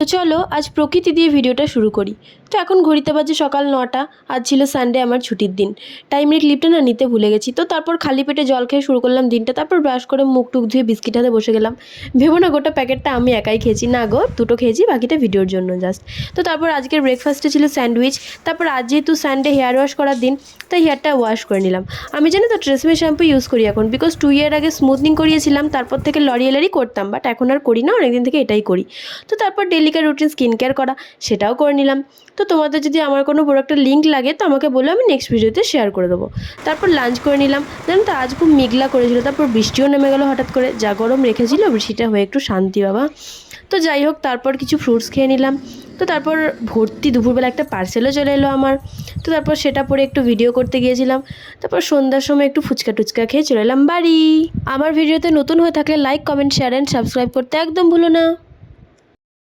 তো চলো আজ প্রকৃতি দিয়ে ভিডিওটা শুরু করি। তো এখন ঘড়িতে বাজে সকাল 9টা। আজ ছিল সানডে, আমার ছুটির দিন। টাইমের ক্লিপটা না নিতে ভুলে গেছি। তো তারপর খালি পেটে জল খেয়ে শুরু করলাম দিনটা। তারপর ব্রাশ করে মুখ টুক ধুয়ে বিস্কিট হাতে বসে গেলাম। ভেবো না গোটা প্যাকেটটা আমি একাই খেয়েছি, না গো, দুটো খেয়েছি, বাকিটা ভিডিওর জন্য জাস্ট। তো তারপর আজকের ব্রেকফাস্টে ছিল স্যান্ডউইচ। তারপর আজ যেহেতু সানডে হেয়ার ওয়াশ করার দিন, তাই হেয়ারটা ওয়াশ করে নিলাম। আমি জানি তো ট্রেসমে শ্যাম্পু ইউজ করি এখন, বিকজ 2 ইয়ার আগে স্মুথনিং করিয়েছিলাম, তারপর থেকে লরিয়েলেরই করতাম, বাট এখন আর করি না, অনেকদিন থেকে এটাই করি। তো তারপর ডেলিকার রুটিন স্কিন কেয়ার করা, সেটাও করে নিলাম। তো তোমাদের যদি আমার কোনো প্রোডাক্টের লিঙ্ক লাগে তো আমাকে বলো, আমি নেক্সট ভিডিওতে শেয়ার করে দেবো। তারপর লাঞ্চ করে নিলাম। জানো তো আজ খুব মেঘলা করেছিল, তারপর বৃষ্টিও নেমে গেলো হঠাৎ করে। যা গরম রেখেছিল, বৃষ্টিটা হয়ে একটু শান্তি বাবা। তো যাই হোক, তারপর কিছু ফ্রুটস খেয়ে নিলাম। তো তারপর ভর্তি দুপুরবেলা একটা পার্সেলও চলে এলো আমার। তো তারপর সেটা পরে একটু ভিডিও করতে গিয়েছিলাম। তারপর সন্ধ্যার সময় একটু ফুচকা টুচকা খেয়ে চলে এলাম বাড়ি। আমার ভিডিওতে নতুন হয়ে থাকলে like, comment, share and subscribe করতে একদম ভুলো না।